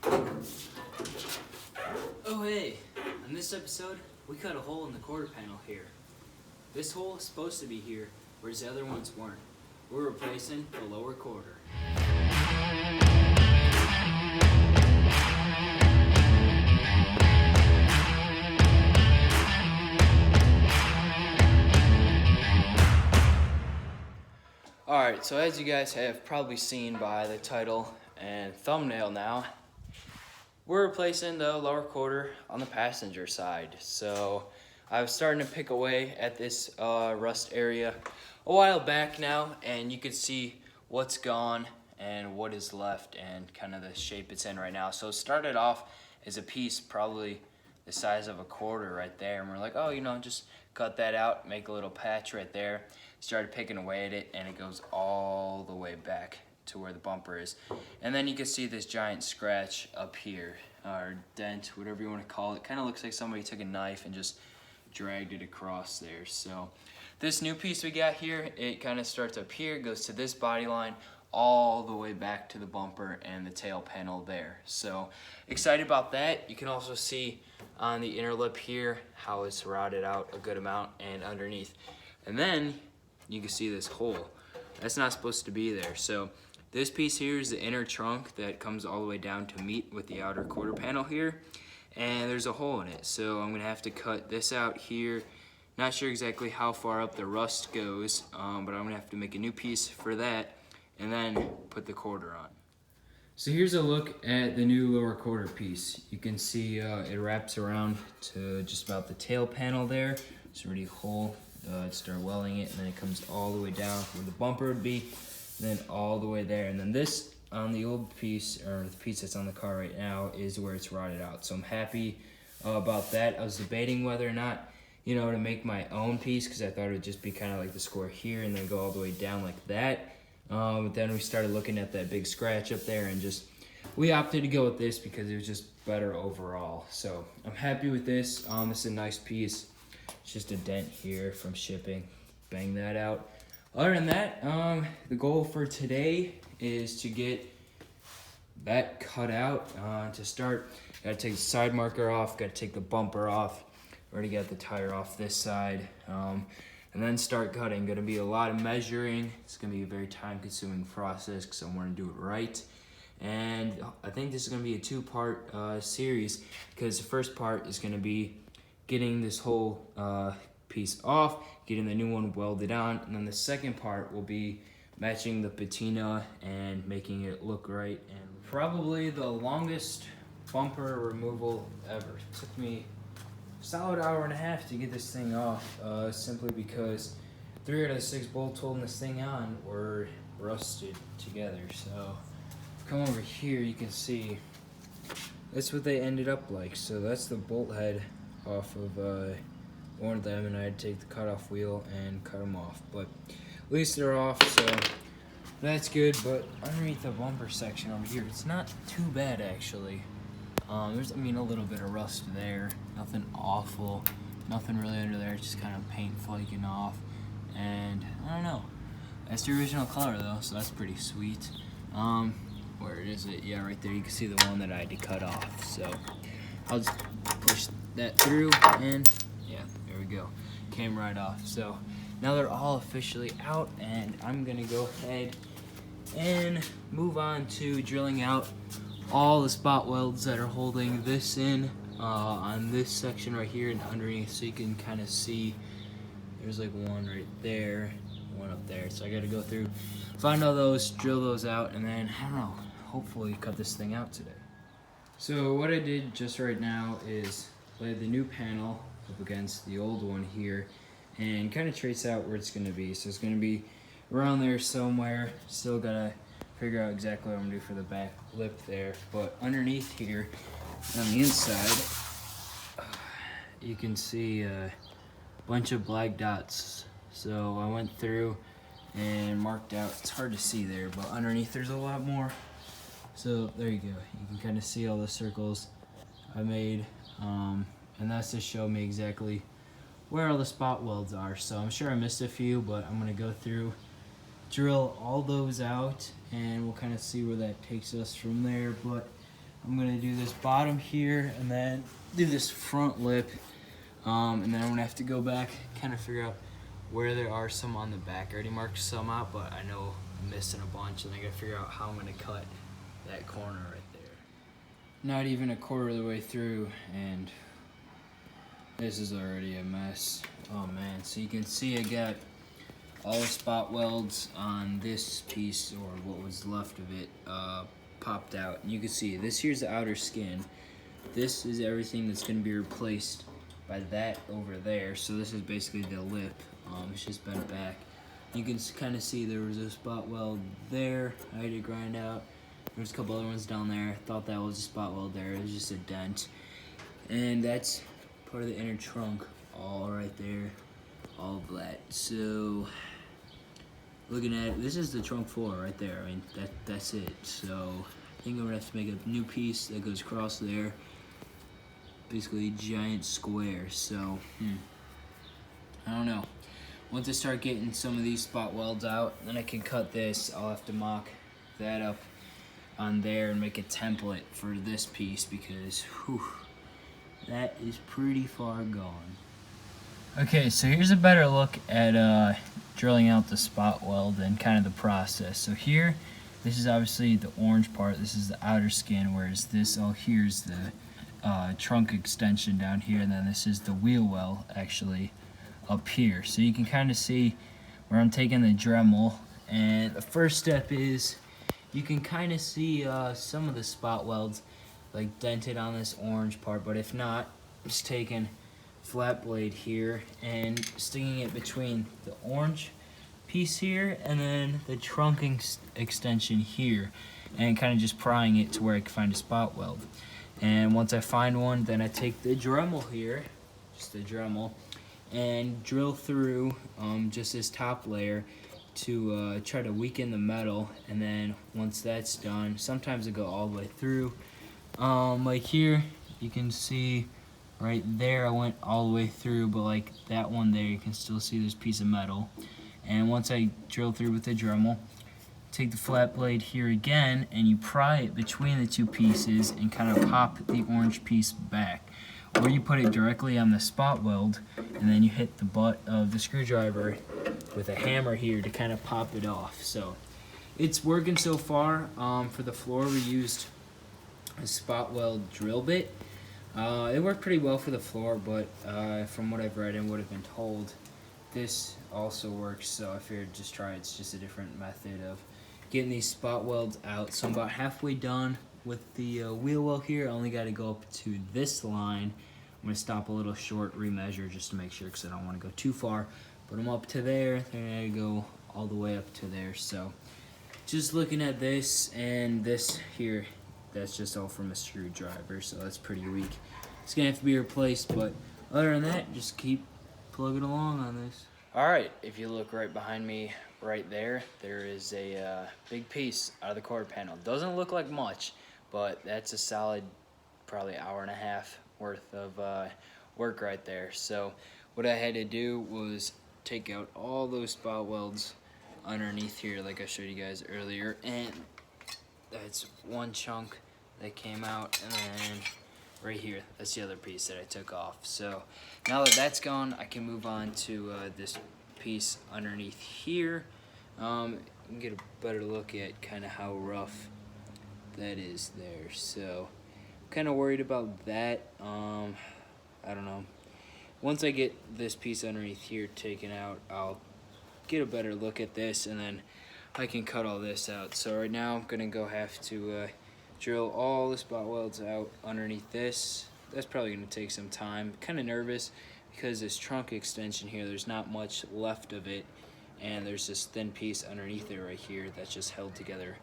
Oh hey, on this episode, we cut a hole in the quarter panel here. This hole is supposed to be here, whereas the other ones weren't. We're replacing the lower quarter. Alright, so as you guys have probably seen by the title and thumbnail now, we're replacing the lower quarter on the passenger side. So I was starting to pick away at this rust area a while back now, and you could see what's gone and what is left and kind of the shape it's in right now. So it started off as a piece probably the size of a quarter right there, and we're like, oh, just cut that out, make a little patch right there. Started picking away at it, and it goes all the way back to where the bumper is. And then you can see this giant scratch up here, or dent, whatever you want to call it. Kind of looks like somebody took a knife and just dragged it across there. So this new piece we got here, it kind of starts up here, goes to this body line, all the way back to the bumper and the tail panel there. So excited about that. You can also see on the inner lip here how it's rotted out a good amount, and underneath. And then you can see this hole. That's not supposed to be there. So this piece here is the inner trunk that comes all the way down to meet with the outer quarter panel here, and there's a hole in it. So I'm gonna have to cut this out here. Not sure exactly how far up the rust goes, but I'm gonna have to make a new piece for that and then put the quarter on. So here's a look at the new lower quarter piece. You can see it wraps around to just about the tail panel there. It's already a hole. Start welding it, and then it comes all the way down where the bumper would be, then all the way there. And then this on the old piece, or the piece that's on the car right now, is where it's rotted out. So I'm happy about that. I was debating whether or not, to make my own piece, because I thought it would just be kind of like the square here and then go all the way down like that. But then we started looking at that big scratch up there, and we opted to go with this because it was just better overall. So I'm happy with this. This is a nice piece. It's just a dent here from shipping. Bang that out. Other than that, the goal for today is to get that cut out. To start, gotta take the side marker off, gotta take the bumper off. Already got the tire off this side. And then start cutting. Gonna be a lot of measuring. It's gonna be a very time-consuming process because I want to do it right. And I think this is gonna be a two-part series, because the first part is gonna be getting this whole piece off, getting the new one welded on, and then the second part will be matching the patina and making it look right. And probably the longest bumper removal ever. It took me a solid hour and a half to get this thing off, simply because 3 out of the 6 bolts holding this thing on were rusted together. So come over here, you can see that's what they ended up like. So that's the bolt head off of one of them, and I had to take the cutoff wheel and cut them off, but at least they're off, so that's good. But underneath the bumper section over here, it's not too bad actually. There's a little bit of rust there, nothing awful, nothing really under there, just kind of paint flaking off, and I don't know, that's the original color though, so that's pretty sweet. Where is it? Yeah, right there, you can see the one that I had to cut off. So I'll just push that through, and yeah, there we go. Came right off. So now they're all officially out, and I'm gonna go ahead and move on to drilling out all the spot welds that are holding this in on this section right here and underneath, so you can kind of see there's like one right there, one up there. So I gotta go through, find all those, drill those out, and then I don't know, hopefully cut this thing out today. So what I did just right now is lay the new panel up against the old one here and kind of trace out where it's going to be. So it's going to be around there somewhere. Still gotta figure out exactly what I'm going to do for the back lip there. But underneath here, on the inside, you can see a bunch of black dots. So I went through and marked out, it's hard to see there, but underneath there's a lot more. So there you go, you can kind of see all the circles I made, and that's to show me exactly where all the spot welds are. So I'm sure I missed a few, but I'm gonna go through, drill all those out, and we'll kind of see where that takes us from there. But I'm gonna do this bottom here and then do this front lip. And then I'm gonna have to go back, kind of figure out where there are some on the back. I already marked some out, but I know I'm missing a bunch, and I gotta figure out how I'm gonna cut that corner right there. Not even a quarter of the way through, and this is already a mess. Oh man, so you can see I got all the spot welds on this piece, or what was left of it, popped out. And you can see this here's the outer skin. This is everything that's gonna be replaced by that over there. So this is basically the lip. It's just bent back. You can kind of see there was a spot weld there. I had to grind out. There's a couple other ones down there. I thought that was a spot weld there. It was just a dent. And that's part of the inner trunk, all right there, all of that. So looking at it, this is the trunk floor right there. I mean, that's it. So I think I'm gonna have to make a new piece that goes across there. Basically giant square. So I don't know. Once I start getting some of these spot welds out, then I can cut this. I'll have to mock that up on there and make a template for this piece, because that is pretty far gone. Okay, so here's a better look at drilling out the spot weld and kind of the process. So here, this is obviously the orange part. This is the outer skin, whereas this all here is the trunk extension down here, and then this is the wheel well actually up here. So you can kind of see where I'm taking the Dremel, and the first step is you can kind of see some of the spot welds like dented on this orange part, but if not, just taking flat blade here and sticking it between the orange piece here and then the trunk extension here, and kind of just prying it to where I can find a spot weld. And once I find one, then I take the Dremel here, just the Dremel, and drill through just this top layer to try to weaken the metal. And then once that's done, sometimes I go all the way through. Like here, you can see right there I went all the way through, but like that one there, you can still see this piece of metal. And once I drill through with the Dremel, take the flat blade here again, and you pry it between the two pieces and kind of pop the orange piece back. Or you put it directly on the spot weld, and then you hit the butt of the screwdriver with a hammer here to kind of pop it off. So it's working so far. For the floor, we used a spot weld drill bit. It worked pretty well for the floor, but from what I've read and what I've been told, this also works, so I figured just try it. It's just a different method of getting these spot welds out. So I'm about halfway done with the wheel well here. I only got to go up to this line. I'm going to stop a little short, remeasure just to make sure, because I don't want to go too far. But I'm up to there, then I go all the way up to there. So just looking at this and this here, that's just all from a screwdriver, so that's pretty weak. It's going to have to be replaced, but other than that, just keep plugging along on this. All right, if you look right behind me right there, there is a big piece out of the quarter panel. Doesn't look like much, but that's a solid probably hour and a half worth of work right there. So what I had to do was take out all those spot welds underneath here like I showed you guys earlier, and that's one chunk that came out, and then right here, that's the other piece that I took off. So now that that's gone, I can move on to this piece underneath here. You can get a better look at kind of how rough that is there. So kind of worried about that. I don't know. Once I get this piece underneath here taken out, I'll get a better look at this, and then I can cut all this out. So right now I'm gonna have to drill all the spot welds out underneath this. That's probably gonna take some time. Kind of nervous because this trunk extension here, there's not much left of it, and there's this thin piece underneath it right here that's just held together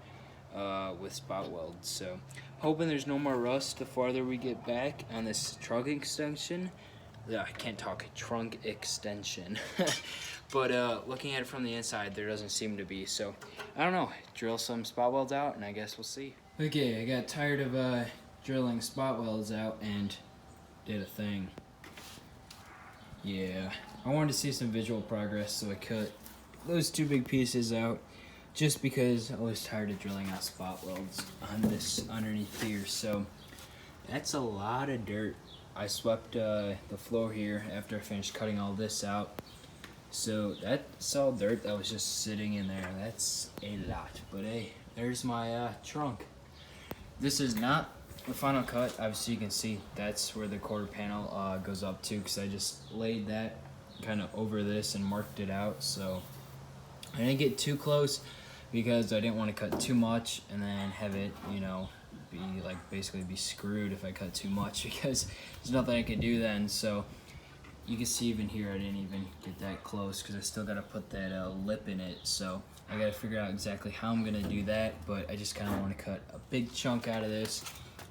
with spot welds. So hoping there's no more rust the farther we get back on this trunk extension. I can't talk, trunk extension. But looking at it from the inside, there doesn't seem to be. So I don't know, drill some spot welds out and I guess we'll see. Okay, I got tired of drilling spot welds out and did a thing. Yeah, I wanted to see some visual progress, so I cut those two big pieces out. just because I was tired of drilling out spot welds on this underneath here. So that's a lot of dirt. I swept the floor here after I finished cutting all this out. So that's all dirt that was just sitting in there. That's a lot. But hey, there's my trunk. This is not the final cut. Obviously you can see that's where the quarter panel goes up to, because I just laid that kind of over this and marked it out. So I didn't get too close because I didn't want to cut too much and then have it, you know, be like basically be screwed if I cut too much, because there's nothing I could do then. So you can see even here I didn't even get that close because I still got to put that lip in it. So I got to figure out exactly how I'm going to do that, but I just kind of want to cut a big chunk out of this,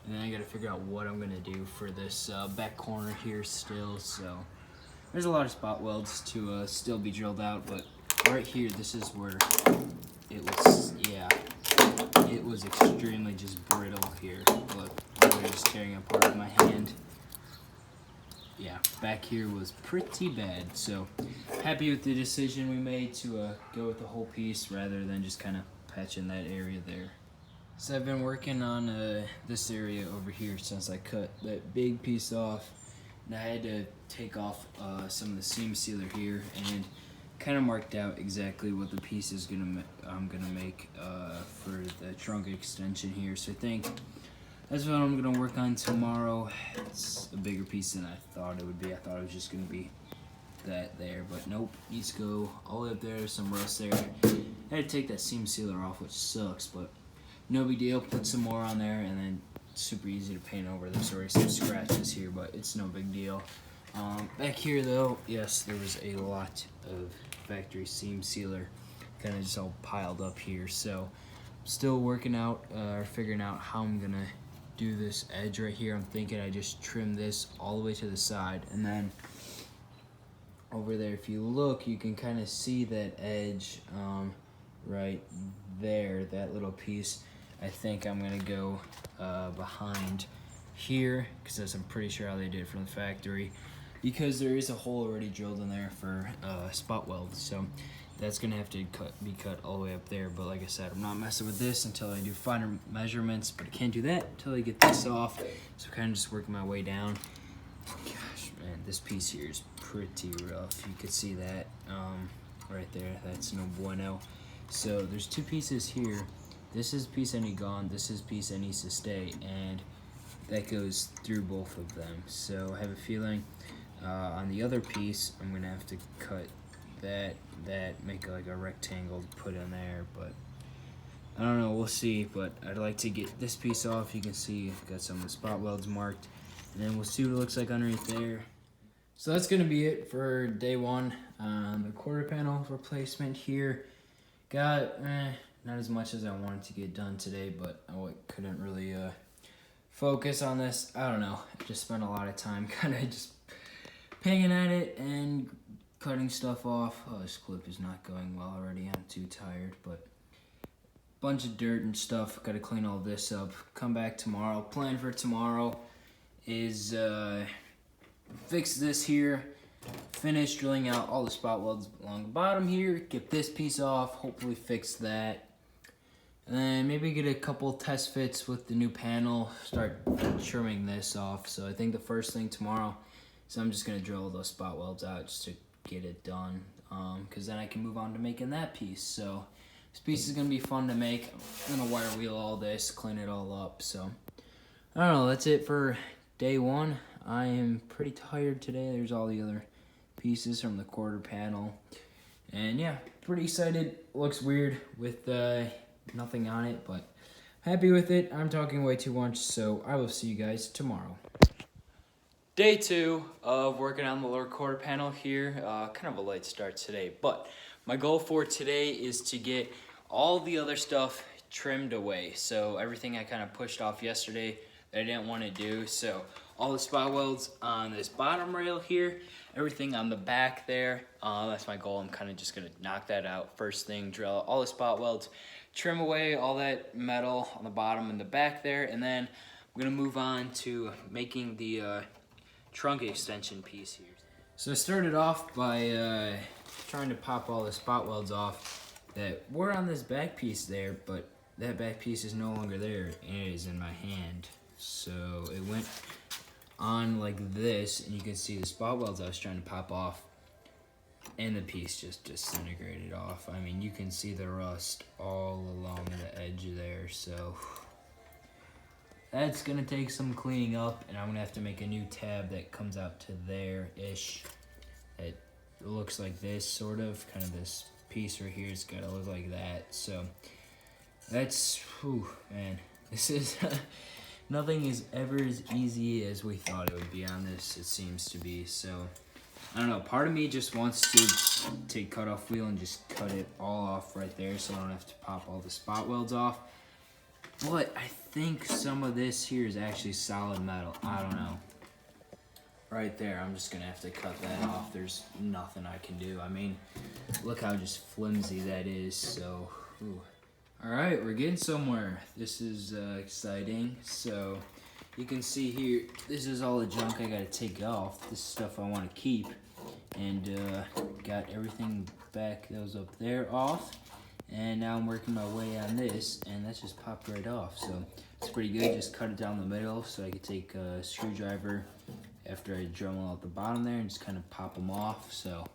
and then I got to figure out what I'm going to do for this back corner here still. So there's a lot of spot welds to still be drilled out, but right here, this is where it was, yeah, it was extremely just brittle here. Look, literally just tearing apart with my hand. Yeah, back here was pretty bad. So happy with the decision we made to go with the whole piece rather than just kind of patching that area there. So I've been working on this area over here since I cut that big piece off, and I had to take off some of the seam sealer here and kind of marked out exactly what the piece is I'm gonna make for the trunk extension here. So I think that's what I'm gonna work on tomorrow. It's a bigger piece than I thought it would be. I thought it was just gonna be that there, but nope, needs to go all the way up there. Some rust there. I had to take that seam sealer off, which sucks, but no big deal. Put some more on there, and then super easy to paint over. There's already some scratches here, but it's no big deal. Back here though, yes, there was a lot of factory seam sealer kind of just all piled up here. So still working out or figuring out how I'm gonna do this edge right here. I'm thinking I just trim this all the way to the side, and then over there, if you look, you can kind of see that edge right there, that little piece. I think I'm gonna go behind here, because I'm pretty sure how they did it from the factory, because there is a hole already drilled in there for spot weld. So that's gonna have to be cut all the way up there. But like I said, I'm not messing with this until I do finer measurements, but I can't do that until I get this off. So kind of just working my way down. Gosh, man, this piece here is pretty rough. You could see that right there. That's no bueno. So there's two pieces here. This is a piece I need gone. This is a piece that needs to stay, and that goes through both of them. So I have a feeling on the other piece, I'm gonna have to cut that, make like a rectangle to put in there, but I don't know, we'll see. But I'd like to get this piece off. You can see I've got some of the spot welds marked, and then we'll see what it looks like underneath there. So that's gonna be it for day one. The quarter panel replacement here. Got not as much as I wanted to get done today, but I couldn't really focus on this. I don't know, I just spent a lot of time kind of just pinging at it and cutting stuff off. Oh, this clip is not going well already. I'm too tired, but bunch of dirt and stuff. Got to clean all this up. Come back tomorrow. Plan for tomorrow is fix this here, finish drilling out all the spot welds along the bottom here, get this piece off, hopefully fix that, and then maybe get a couple test fits with the new panel, start trimming this off. So I think the first thing tomorrow is I'm just going to drill those spot welds out just to get it done, because then I can move on to making that piece. So this piece is going to be fun to make. I'm going to wire wheel all this, clean it all up. So I don't know, that's it for day one. I am pretty tired today. There's all the other pieces from the quarter panel, and yeah, pretty excited. Looks weird with nothing on it, but happy with it. I'm talking way too much, so I will see you guys tomorrow. Day two of working on the lower quarter panel here. Kind of a late start today, but my goal for today is to get all the other stuff trimmed away. So everything I kind of pushed off yesterday that I didn't want to do. So all the spot welds on this bottom rail here, everything on the back there, that's my goal. I'm kind of just going to knock that out first thing, drill all the spot welds, trim away all that metal on the bottom and the back there, and then I'm going to move on to making the trunk extension piece here. So I started off by trying to pop all the spot welds off, that were on this back piece there, but that back piece is no longer there, and it is in my hand. So it went on like this, and you can see the spot welds I was trying to pop off, and the piece just disintegrated off. I mean, you can see the rust all along the edge there, so that's gonna take some cleaning up, and I'm gonna have to make a new tab that comes out to there-ish. It looks like this, sort of, kind of this piece right here, it's gotta look like that. So that's, whew, man, this is, nothing is ever as easy as we thought it would be on this, it seems to be. So I don't know, part of me just wants to take cut-off wheel and just cut it all off right there so I don't have to pop all the spot welds off. But I think some of this here is actually solid metal. I don't know. Right there, I'm just gonna have to cut that off. There's nothing I can do. I mean, look how just flimsy that is, so, ooh. All right, we're getting somewhere. This is exciting. So you can see here, this is all the junk I gotta take off. This is stuff I wanna keep. And got everything back that was up there off. And now I'm working my way on this, and that's just popped right off. So it's pretty good. Just cut it down the middle so I could take a screwdriver after I Dremel out the bottom there and just kind of pop them off. So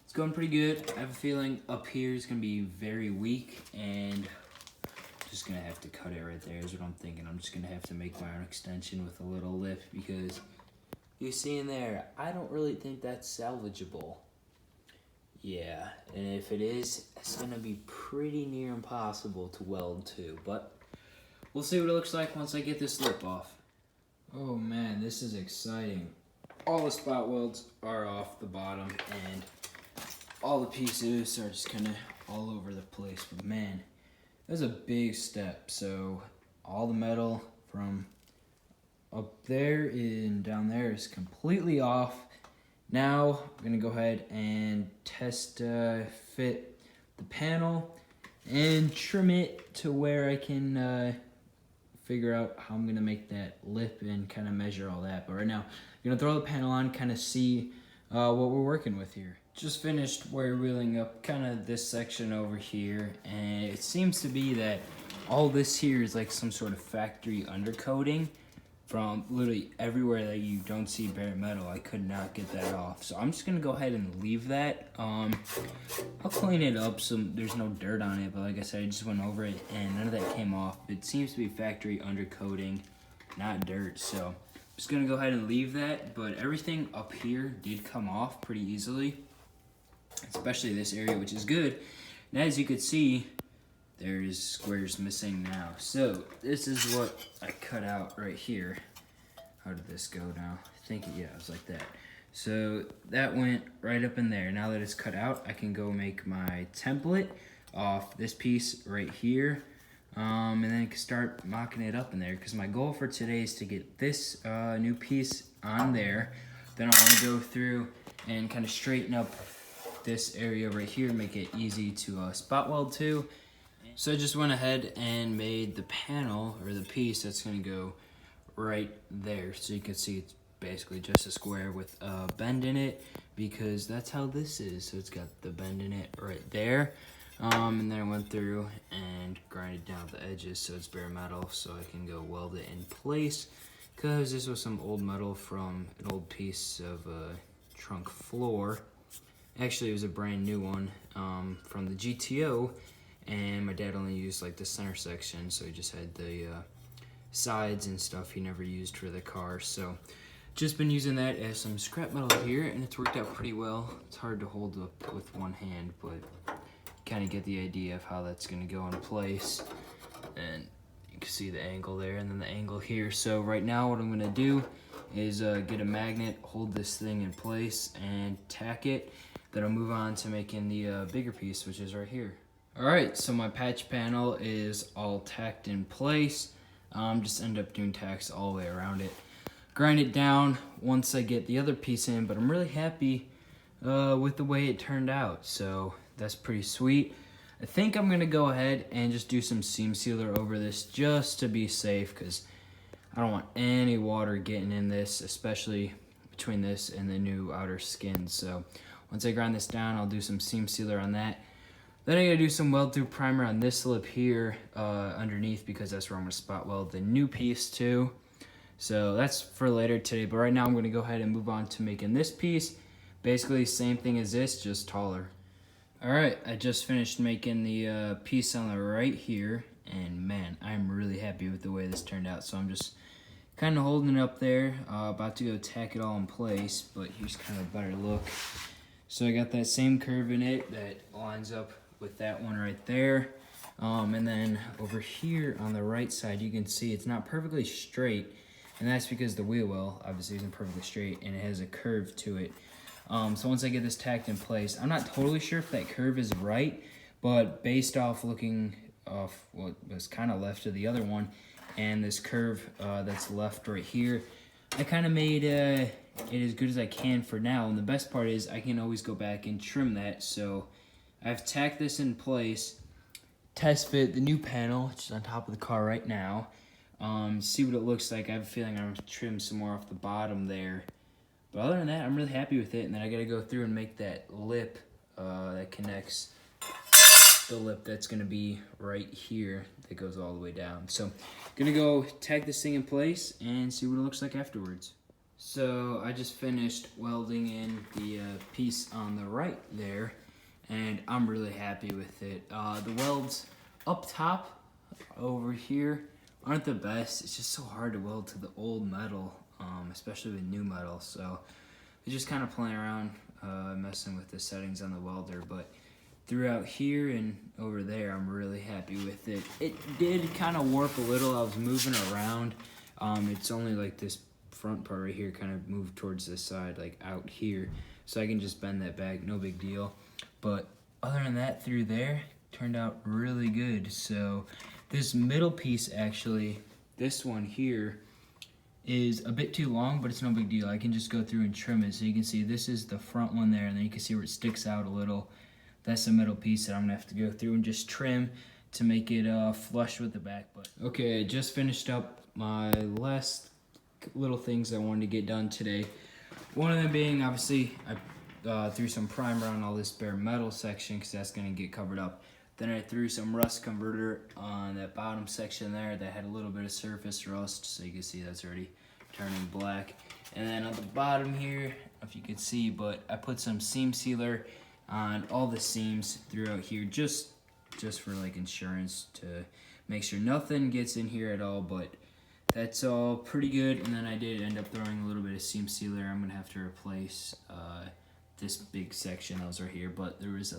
it's going pretty good. I have a feeling up here is gonna be very weak, and just gonna have to cut it right there is what I'm thinking. I'm just gonna have to make my own extension with a little lip, because you see in there, I don't really think that's salvageable. Yeah, and if it is, it's gonna be pretty near impossible to weld to, but we'll see what it looks like once I get this lip off. Oh man, this is exciting. All the spot welds are off the bottom, and all the pieces are just kinda all over the place, but man, that's a big step. So all the metal from up there and down there is completely off. Now I'm gonna go ahead and test fit the panel and trim it to where I can figure out how I'm gonna make that lip and kind of measure all that. But right now, I'm gonna throw the panel on, kind of see what we're working with here. Just finished wire wheeling up kind of this section over here, and it seems to be that all this here is like some sort of factory undercoating from literally everywhere that you don't see bare metal. I could not get that off, so I'm just gonna go ahead and leave that. I'll clean it up so there's no dirt on it, but like I said, I just went over it and none of that came off. It seems to be factory undercoating, not dirt, so I'm just gonna go ahead and leave that. But everything up here did come off pretty easily, especially this area, which is good. And as you could see, there's squares missing now. So this is what I cut out right here. How did this go now? I think, yeah, it was like that. So that went right up in there. Now that it's cut out, I can go make my template off this piece right here. And then start mocking it up in there, because my goal for today is to get this new piece on there. Then I want to go through and kind of straighten up this area right here, make it easy to spot weld to. So I just went ahead and made the panel, or the piece that's gonna go right there. So you can see it's basically just a square with a bend in it, because that's how this is. So it's got the bend in it right there. And then I went through and grinded down the edges so it's bare metal, so I can go weld it in place, because this was some old metal from an old piece of trunk floor. Actually, it was a brand new one from the GTO, and my dad only used like the center section, so he just had the sides and stuff he never used for the car. So just been using that as some scrap metal here, and it's worked out pretty well. It's hard to hold up with one hand, but kind of get the idea of how that's gonna go in place. And you can see the angle there, and then the angle here. So right now what I'm gonna do is get a magnet, hold this thing in place, and tack it. Then I'll move on to making the bigger piece, which is right here. All right, so my patch panel is all tacked in place. Just end up doing tacks all the way around it. Grind it down once I get the other piece in, but I'm really happy with the way it turned out. So that's pretty sweet. I think I'm gonna go ahead and just do some seam sealer over this just to be safe, because I don't want any water getting in this, especially between this and the new outer skin. So once I grind this down, I'll do some seam sealer on that. Then I gotta do some weld through primer on this lip here underneath, because that's where I'm gonna spot weld the new piece too. So that's for later today, but right now I'm gonna go ahead and move on to making this piece. Basically same thing as this, just taller. All right, I just finished making the piece on the right here, and man, I'm really happy with the way this turned out. So I'm just kind of holding it up there, about to go tack it all in place, but here's kind of a better look. So I got that same curve in it that lines up with that one right there. And then over here on the right side, you can see it's not perfectly straight, and that's because the wheel well obviously isn't perfectly straight and it has a curve to it. So once I get this tacked in place, I'm not totally sure if that curve is right, but based off looking off what was kind of left of the other one and this curve that's left right here, I kind of made it as good as I can for now. And the best part is I can always go back and trim that. So I've tacked this in place, test fit the new panel, which is on top of the car right now. See what it looks like. I have a feeling I'm gonna trim some more off the bottom there. But other than that, I'm really happy with it. And then I gotta go through and make that lip that connects the lip that's gonna be right here that goes all the way down. So gonna go tack this thing in place and see what it looks like afterwards. So I just finished welding in the piece on the right there, and I'm really happy with it. The welds up top over here aren't the best. It's just so hard to weld to the old metal, especially with new metal. So I just kind of playing around, messing with the settings on the welder, but throughout here and over there, I'm really happy with it. It did kind of warp a little. I was moving around. It's only like this front part right here kind of moved towards this side, like out here. So I can just bend that back, no big deal. But other than that, through there, turned out really good. So this middle piece actually, this one here, is a bit too long, but it's no big deal. I can just go through and trim it. So you can see this is the front one there, and then you can see where it sticks out a little. That's the middle piece that I'm gonna have to go through and just trim to make it flush with the back. But okay, I just finished up my last little things I wanted to get done today. One of them being, obviously, I threw some primer on all this bare metal section because that's gonna get covered up. Then I threw some rust converter on that bottom section there that had a little bit of surface rust, so you can see that's already turning black. And then on the bottom here, I don't know if you can see, but I put some seam sealer on all the seams throughout here, just for like insurance, to make sure nothing gets in here at all. But that's all pretty good. And then I did end up throwing a little bit of seam sealer. I'm gonna have to replace this big section that was right here, but there was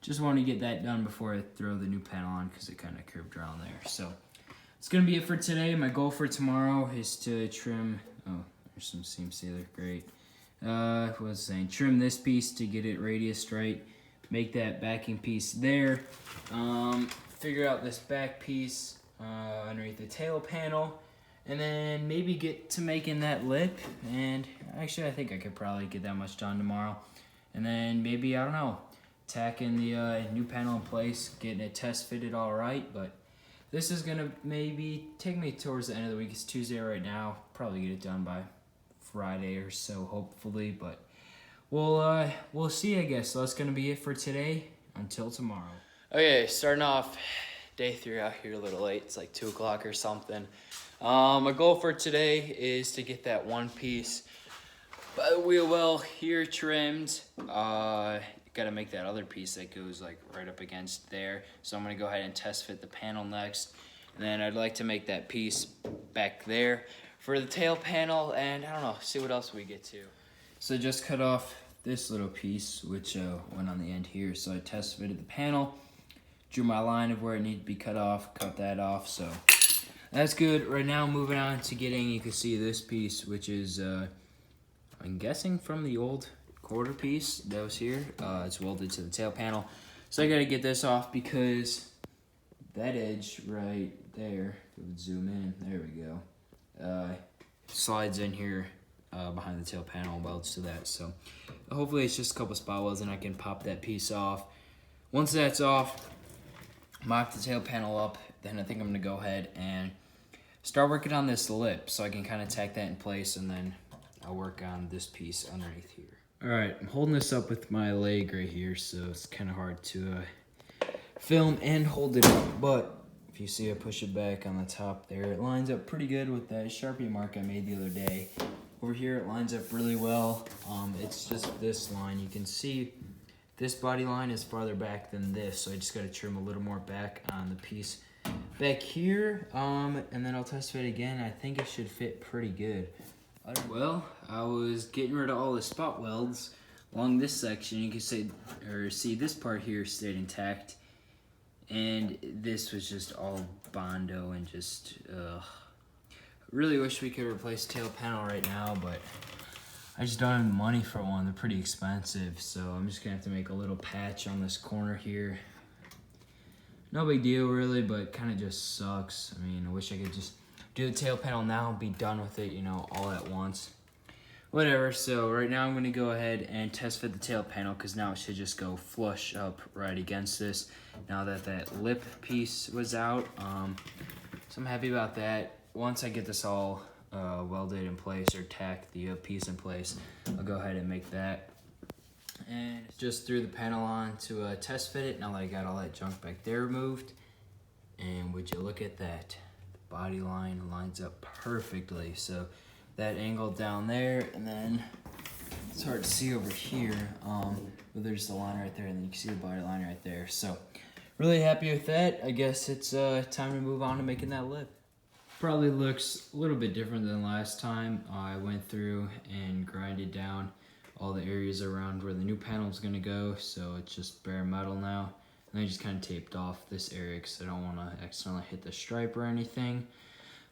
just want to get that done before I throw the new panel on because it kind of curved around there. So it's gonna be it for today. My goal for tomorrow is to trim, oh, there's some seam sealer, great. What was I saying? Trim this piece to get it radiused right, make that backing piece there, figure out this back piece underneath the tail panel, and then maybe get to making that lip. And actually I think I could probably get that much done tomorrow. And then maybe, I don't know, tacking the new panel in place, getting it test fitted all right. But this is gonna maybe take me towards the end of the week. It's Tuesday right now, probably get it done by Friday or so, hopefully. But we'll see, I guess. So that's gonna be it for today. Until tomorrow. Okay, starting off day 3 out here a little late. It's like 2 o'clock or something. My goal for today is to get that one piece by the wheel well here trimmed. Gotta make that other piece that goes like right up against there. So I'm gonna go ahead and test fit the panel next. And then I'd like to make that piece back there for the tail panel, and I don't know, see what else we get to. So I just cut off this little piece, which went on the end here. So I test fitted the panel, drew my line of where it needed to be cut off, cut that off. So that's good. Right now, moving on to getting, you can see this piece, which is, I'm guessing from the old quarter piece that was here. It's welded to the tail panel. So I gotta get this off because that edge right there, if it would zoom in, there we go, slides in here behind the tail panel and welds to that. So hopefully it's just a couple spot welds and I can pop that piece off. Once that's off, mop the tail panel up, then I think I'm gonna go ahead and start working on this lip so I can kind of tack that in place, and then I'll work on this piece underneath here. All right, I'm holding this up with my leg right here, so it's kind of hard to film and hold it up, but if you see I push it back on the top there, it lines up pretty good with that Sharpie mark I made the other day. Over here it lines up really well. It's just this line. You can see this body line is farther back than this, so I just got to trim a little more back on the piece back here, and then I'll test fit again. I think it should fit pretty good. Well, I was getting rid of all the spot welds along this section. You can see this part here stayed intact, and this was just all Bondo and just really wish we could replace tail panel right now, but I just don't have the money for one. They're pretty expensive, so I'm just gonna have to make a little patch on this corner here. No big deal really, but kind of just sucks. I mean, I wish I could just do the tail panel now and be done with it, you know, all at once. Whatever, so right now I'm gonna go ahead and test fit the tail panel because now it should just go flush up right against this now that that lip piece was out. So I'm happy about that. Once I get this all welded in place or tack the piece in place, I'll go ahead and make that. And just threw the panel on to test fit it now that I got all that junk back there removed. And would you look at that? The body line lines up perfectly. So that angle down there, and then it's hard to see over here, but there's the line right there, and then you can see the body line right there. So really happy with that. I guess it's time to move on to making that lip. Probably looks a little bit different than last time. I went through and grinded down all the areas around where the new panel is going to go, so it's just bare metal now. And I just kind of taped off this area because I don't want to accidentally hit the stripe or anything.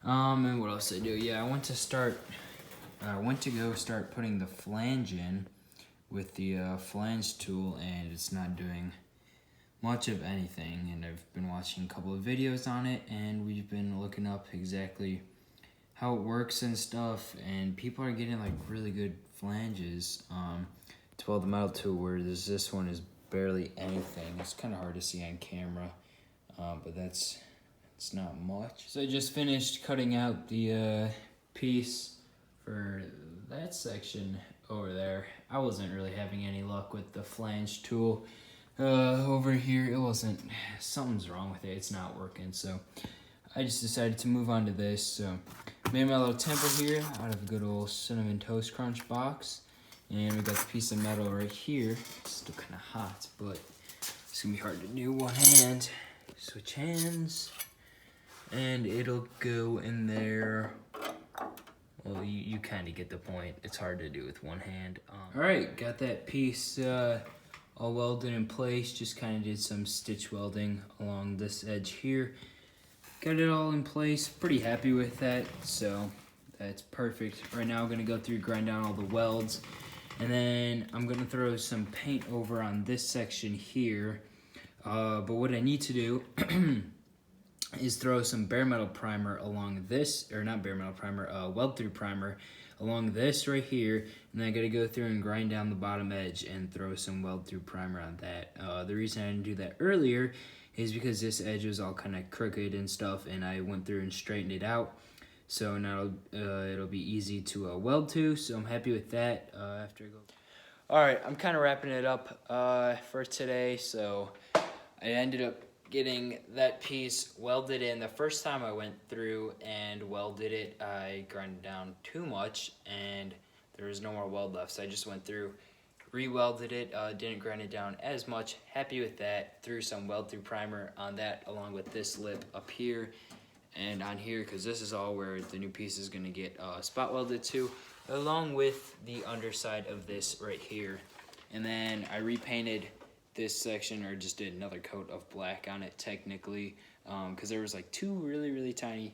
And what else did I do? Yeah, I went to go start putting the flange in with the flange tool, and it's not doing much of anything. And I've been watching a couple of videos on it, and we've been looking up exactly how it works and stuff, and people are getting like really good flanges to weld the metal to, where this one is barely anything. It's kind of hard to see on camera, but it's not much. So I just finished cutting out the piece for that section over there. I wasn't really having any luck with the flange tool. Over here, something's wrong with it. It's not working, so I just decided to move on to this. So made my little temper here out of a good old Cinnamon Toast Crunch box. And we got the piece of metal right here. It's still kind of hot, but it's gonna be hard to do one hand. Switch hands, and it'll go in there. Well, you kind of get the point. It's hard to do with one hand. All right, got that piece all welded in place. Just kind of did some stitch welding along this edge here. Got it all in place. Pretty happy with that, so that's perfect. Right now I'm gonna go through, grind down all the welds, and then I'm gonna throw some paint over on this section here. But what I need to do is throw some bare metal primer along this, or not bare metal primer, weld through primer along this right here, and then I gotta go through and grind down the bottom edge and throw some weld through primer on that. The reason I didn't do that earlier is because this edge was all kind of crooked and stuff, and I went through and straightened it out. So now it'll be easy to weld to, so I'm happy with that. After I go. All right, I'm kind of wrapping it up for today. So I ended up getting that piece welded in. The first time I went through and welded it, I grinded down too much, and there was no more weld left. So I just went through, re-welded it, didn't grind it down as much. Happy with that. Threw some weld through primer on that along with this lip up here and on here, because this is all where the new piece is going to get spot welded to, along with the underside of this right here. And then I repainted this section, or just did another coat of black on it technically, because there was like two really tiny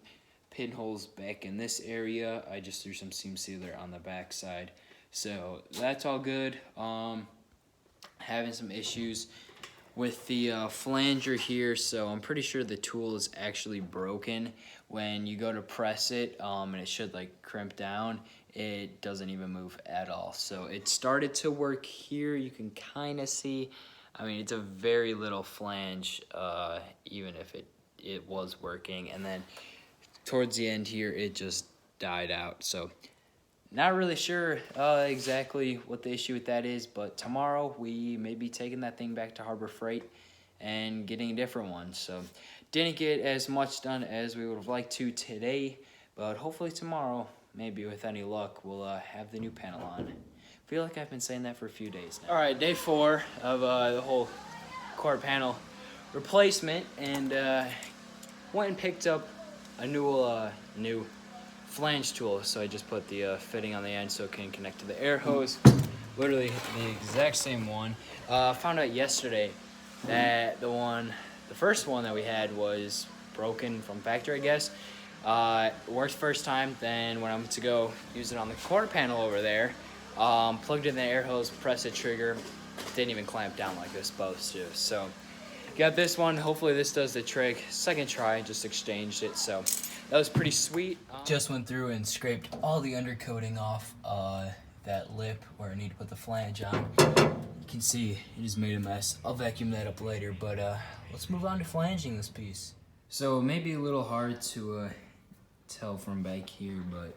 pinholes back in this area. I just threw some seam sealer on the back side, so that's all good. Having some issues with the flanger here, so I'm pretty sure the tool is actually broken. When you go to press it, and it should like crimp down, it doesn't even move at all. So it started to work here. You can kind of see, I mean, it's a very little flange, even if it was working. And then towards the end here, it just died out. So not really sure exactly what the issue with that is, but tomorrow we may be taking that thing back to Harbor Freight and getting a different one. So didn't get as much done as we would have liked to today, but hopefully tomorrow, maybe with any luck, we'll have the new panel on. I feel like I've been saying that for a few days now. All right, day 4 of the whole quarter panel replacement, and went and picked up a new flange tool. So I just put the fitting on the end so it can connect to the air hose. Literally the exact same one. Found out yesterday that the first one that we had was broken from factory, I guess. Worked first time, then when I went to go use it on the quarter panel over there, plugged in the air hose, pressed the trigger, didn't even clamp down like it's supposed to. So got this one, hopefully this does the trick. Second try, just exchanged it, so that was pretty sweet. Just went through and scraped all the undercoating off that lip where I need to put the flange on. You can see it just made a mess. I'll vacuum that up later, but let's move on to flanging this piece. So it may be a little hard to tell from back here, but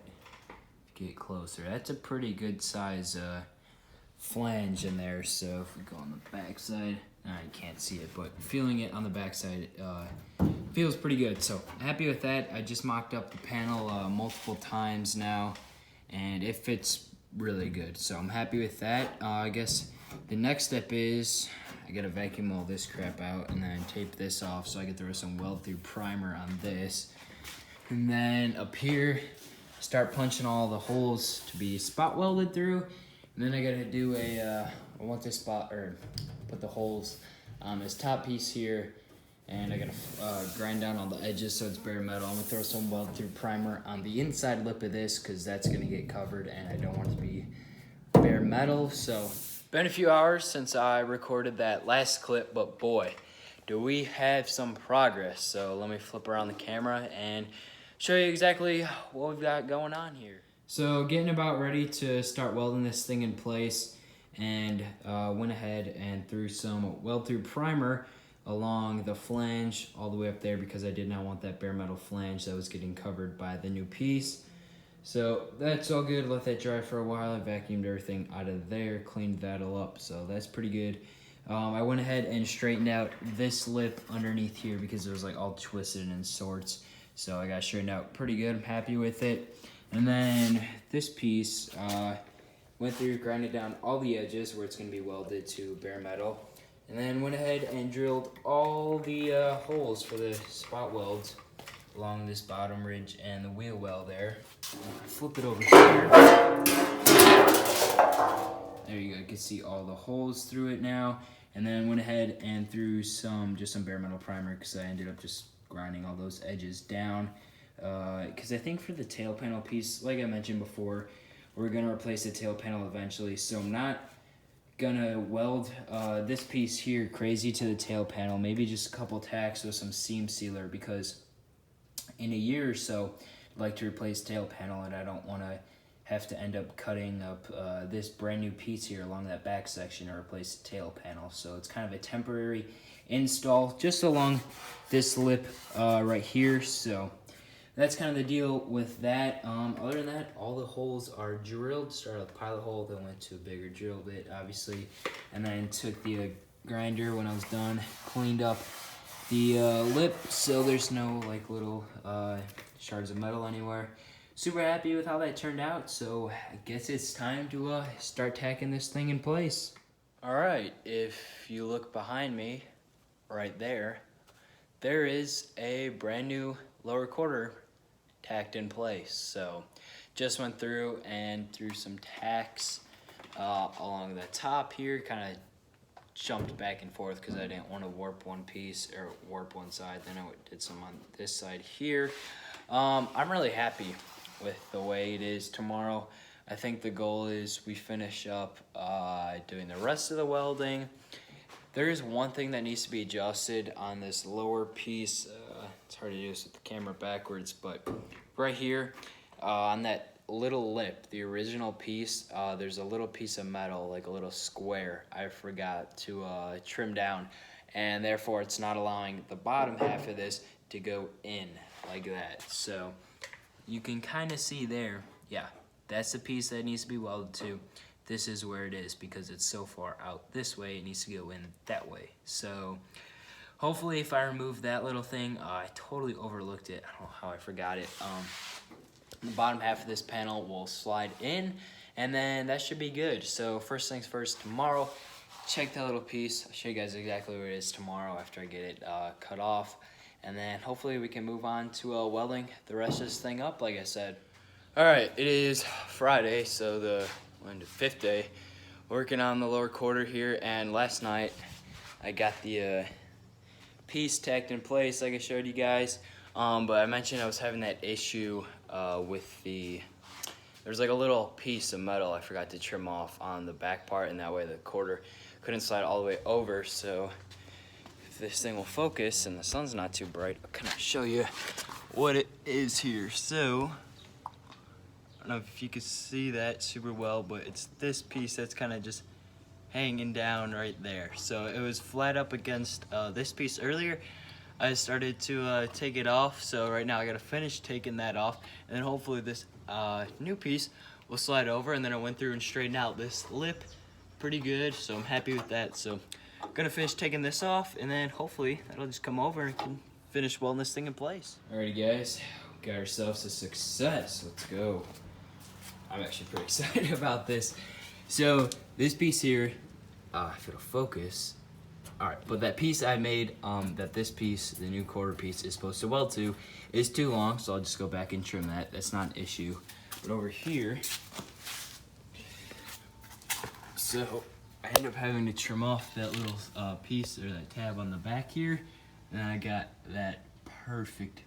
get closer. That's a pretty good size flange in there. So if we go on the back side, you can't see it, but feeling it on the back side feels pretty good. So happy with that. I just mocked up the panel multiple times now, and it fits really good. So I'm happy with that. I guess the next step is I gotta vacuum all this crap out and then tape this off so I can throw some weld through primer on this. And then up here, start punching all the holes to be spot welded through. And then I gotta do I want this put the holes on this top piece here, and I gotta grind down all the edges so it's bare metal. I'm gonna throw some weld through primer on the inside lip of this because that's gonna get covered and I don't want it to be bare metal. So been a few hours since I recorded that last clip, but boy, do we have some progress. So let me flip around the camera and show you exactly what we've got going on here. So getting about ready to start welding this thing in place, and went ahead and threw some weld through primer along the flange all the way up there because I did not want that bare metal flange that was getting covered by the new piece. So that's all good. Let that dry for a while. I vacuumed everything out of there, cleaned that all up, so that's pretty good. I went ahead and straightened out this lip underneath here because it was like all twisted and sorts. So I got straightened out pretty good. I'm happy with it. And then this piece, went through, grinded down all the edges where it's going to be welded to bare metal. And then went ahead and drilled all the holes for the spot welds along this bottom ridge and the wheel well there. Flip it over here. There you go. You can see all the holes through it now. And then went ahead and threw just some bare metal primer because I ended up just grinding all those edges down. Because I think for the tail panel piece, like I mentioned before, we're going to replace the tail panel eventually. So I'm not going to weld this piece here crazy to the tail panel. Maybe just a couple tacks with some seam sealer because in a year or so, I'd like to replace tail panel, and I don't want to have to end up cutting up this brand new piece here along that back section to replace the tail panel. So it's kind of a temporary install just along this lip right here. So that's kind of the deal with that. Other than that, all the holes are drilled. Started with a pilot hole, then went to a bigger drill bit, obviously, and then took the grinder when I was done, cleaned up the lip so there's no like little shards of metal anywhere. Super happy with how that turned out, so I guess it's time to start tacking this thing in place. All right, if you look behind me, right there, there is a brand new lower quarter tacked in place. So just went through and threw some tacks along the top here, kind of jumped back and forth because I didn't want to warp one piece or warp one side. Then I did some on this side here. I'm really happy with the way it is tomorrow. I think the goal is we finish up doing the rest of the welding. There is one thing that needs to be adjusted on this lower piece. It's hard to do this with the camera backwards, but right here on that little lip, the original piece, there's a little piece of metal, like a little square, I forgot to trim down, and therefore it's not allowing the bottom half of this to go in like that. So you can kind of see there, yeah, that's the piece that needs to be welded to. This is where it is because it's so far out this way, it needs to go in that way. So hopefully if I remove that little thing, I totally overlooked it. I don't know how I forgot it. The bottom half of this panel will slide in, and then that should be good. So first things first, tomorrow, check that little piece. I'll show you guys exactly where it is tomorrow after I get it cut off. And then hopefully we can move on to welding the rest of this thing up, like I said. All right, it is Friday, so the 5th day, working on the lower quarter here. And last night I got the piece tacked in place like I showed you guys. But I mentioned I was having that issue with there's like a little piece of metal I forgot to trim off on the back part, and that way the quarter couldn't slide all the way over. So if this thing will focus and the sun's not too bright, I'll kind of show you what it is here. So I don't know if you can see that super well, but it's this piece that's kind of just hanging down right there. So it was flat up against this piece earlier. I started to take it off, so right now I gotta finish taking that off, and then hopefully this new piece will slide over. And then I went through and straightened out this lip pretty good, so I'm happy with that. So I'm gonna finish taking this off, and then hopefully that'll just come over and can finish welding this thing in place. Alrighty guys, got ourselves a success. Let's go. I'm actually pretty excited about this. So this piece here, if it'll focus. All right, but that piece I made, that this piece, the new quarter piece, is supposed to weld to, is too long, so I'll just go back and trim that. That's not an issue. But over here, so I ended up having to trim off that little piece, or that tab on the back here, and I got that perfect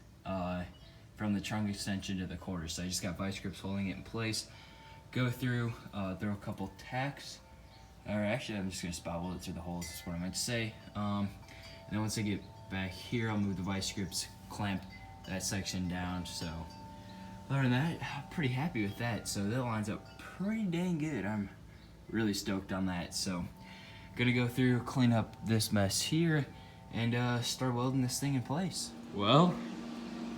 from the trunk extension to the quarter. So I just got vice grips holding it in place. Go through, throw a couple tacks. Or actually, I'm just gonna spot weld it through the holes, is what I meant to say. And then once I get back here, I'll move the vice grips, clamp that section down. So other than that, I'm pretty happy with that. So that lines up pretty dang good. I'm really stoked on that. So gonna go through, clean up this mess here, and start welding this thing in place. Well,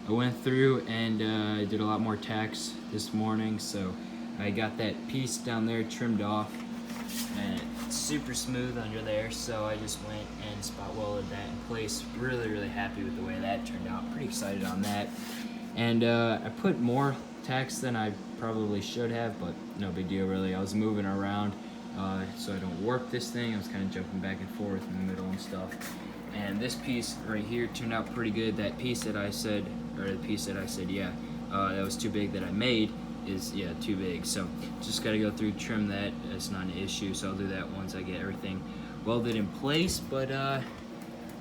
I went through and I did a lot more tacks this morning, so I got that piece down there trimmed off, and it's super smooth under there, so I just went and spot welded that in place. Really happy with the way that turned out. Pretty excited on that. And I put more tacks than I probably should have, but no big deal really. I was moving around so I don't warp this thing. I was kind of jumping back and forth in the middle and stuff. And this piece right here turned out pretty good. That piece that I said, yeah, that was too big that I made, is too big. So just got to go through, trim that. It's not an issue, so I'll do that once I get everything welded in place. But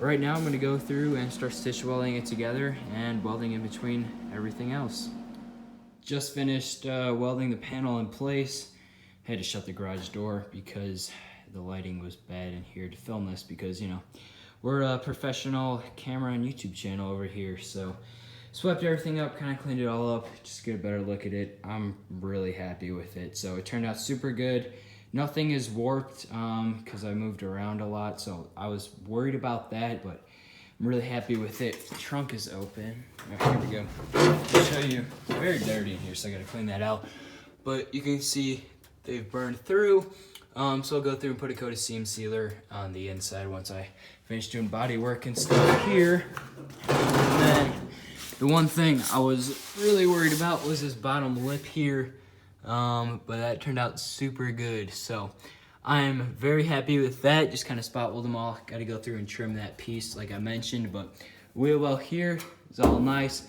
right now I'm going to go through and start stitch welding it together and welding in between everything else. Just finished welding the panel in place. Had to shut the garage door because the lighting was bad in here to film this, because we're a professional camera and YouTube channel over here. So swept everything up, kind of cleaned it all up, just get a better look at it. I'm really happy with it. So it turned out super good. Nothing is warped because I moved around a lot, so I was worried about that, but I'm really happy with it. The trunk is open. Oh, here we go. I'll show you. It's very dirty in here, so I gotta clean that out. But you can see they've burned through. So I'll go through and put a coat of seam sealer on the inside once I finish doing body work and stuff here. And then the one thing I was really worried about was this bottom lip here, but that turned out super good. So I'm very happy with that. Just kind of spot weld them all. Got to go through and trim that piece like I mentioned, but wheel well here is all nice.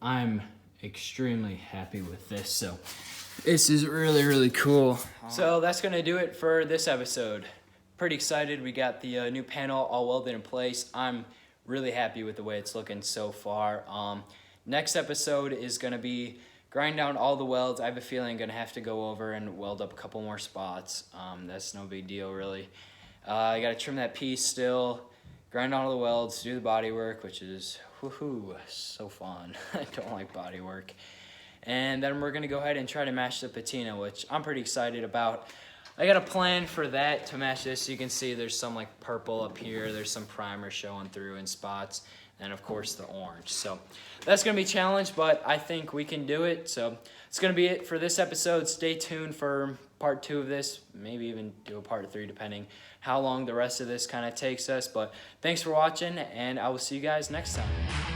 I'm extremely happy with this. So this is really cool. So that's gonna do it for this episode. Pretty excited. We got the new panel all welded in place. I'm really happy with the way it's looking so far. Next episode is gonna be grind down all the welds. I have a feeling I'm gonna have to go over and weld up a couple more spots. That's no big deal really. I gotta trim that piece still, grind all the welds, do the body work, which is woohoo, so fun. I don't like body work. And then we're gonna go ahead and try to match the patina, which I'm pretty excited about. I got a plan for that to match this. You can see there's some like purple up here. There's some primer showing through in spots. and of course the orange. So that's gonna be a challenge, but I think we can do it. So it's gonna be it for this episode. Stay tuned for part 2 of this, maybe even do a part 3 depending how long the rest of this kind of takes us. But thanks for watching, and I will see you guys next time.